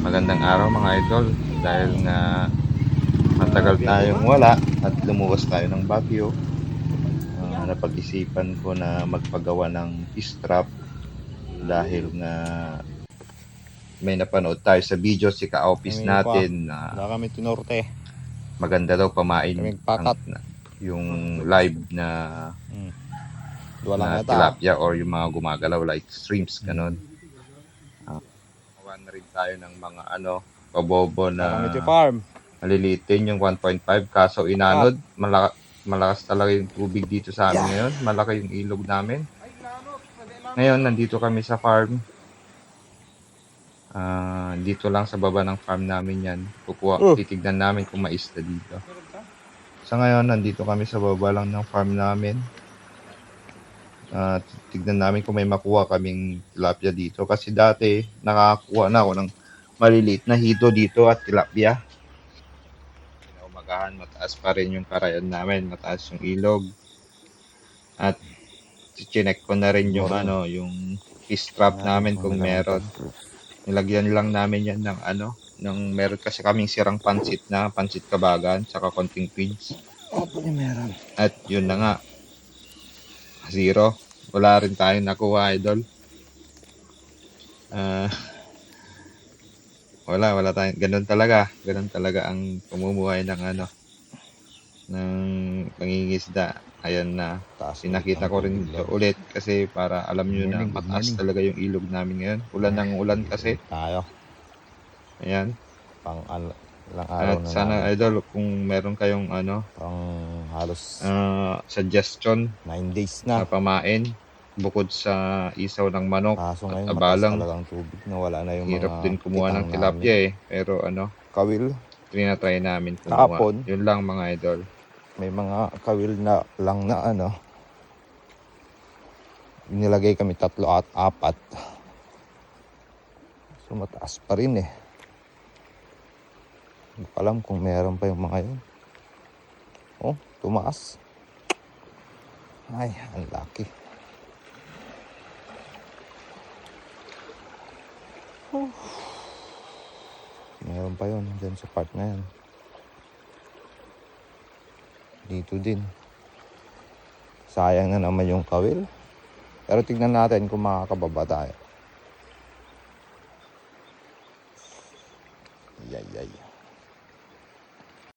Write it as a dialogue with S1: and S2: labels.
S1: Magandang araw mga idol. Dahil nga matagal tayong wala at lumuwas tayo ng Baguio, napag-isipan ko na magpagawa ng fish trap dahil nga may napanood tayo sa video si ka-office
S2: Kami pa,
S1: natin na
S2: wala kami tinorte.
S1: maganda daw pamain
S2: Kaming pakat.
S1: yung live na
S2: Wala
S1: na
S2: nga ta.
S1: tilapia or yung mga gumagalaw like streams ganon. Gawa na rin tayo ng mga pabobo
S2: Wala kami ti
S1: na
S2: farm.
S1: maliliit din yung 1.5 kaso inanod. Malakas talaga yung tubig dito sa amin ngayon. Malaki yung ilog namin. Ngayon nandito kami sa farm. Dito lang sa baba ng farm namin yan. Titignan namin kung may isda dito. Sa ngayon nandito kami sa baba lang ng farm namin. Tignan namin kung may makuha kaming tilapia dito. Kasi dati nakakuha na ako ng maliliit na hito dito at tilapia. Umagahan, mataas pa rin yung karayan namin. Mataas yung ilog. At chinek ko na rin yung yung fish trap namin kung meron. Nilagyan lang namin yan ng meron kasi kaming sirang pansit kabagan saka konting feeds.
S2: Meron.
S1: At yun na nga. Zero. Wala rin tayong nakuha, idol. Wala tayong. Ganun talaga ang pamumuhay ng ng pangingisda. Ayan na. Sinakita ko rin ulit kasi para alam nyo na mataas talaga yung ilog namin ngayon. Ulan kasi.
S2: Tayo.
S1: Ayan.
S2: Ilang araw
S1: At
S2: na
S1: sana
S2: namin.
S1: idol kung meron kayong
S2: Pang halos
S1: suggestion
S2: 9 days
S1: na
S2: na.
S1: pamain bukod sa isaw ng manok
S2: Kaso
S1: at
S2: ngayon mataas
S1: abalang.
S2: talagang tubig na wala na yung
S1: Hirap
S2: mga
S1: din kumuha ng tilapia pero
S2: kawil.
S1: trinatry namin kumuha.
S2: Kahapon.
S1: Yun lang mga idol.
S2: May mga kawil na lang na nilagay kami 3 at 4. So mataas pa rin eh. Hindi ko alam kung meron pa yung mga yun. Oh, tumaas. Ay, ang laki. Meron pa yun dyan sa part na yan. Dito din. Sayang na naman yung kawil. Pero tignan natin kung makakababa tayo. Yay.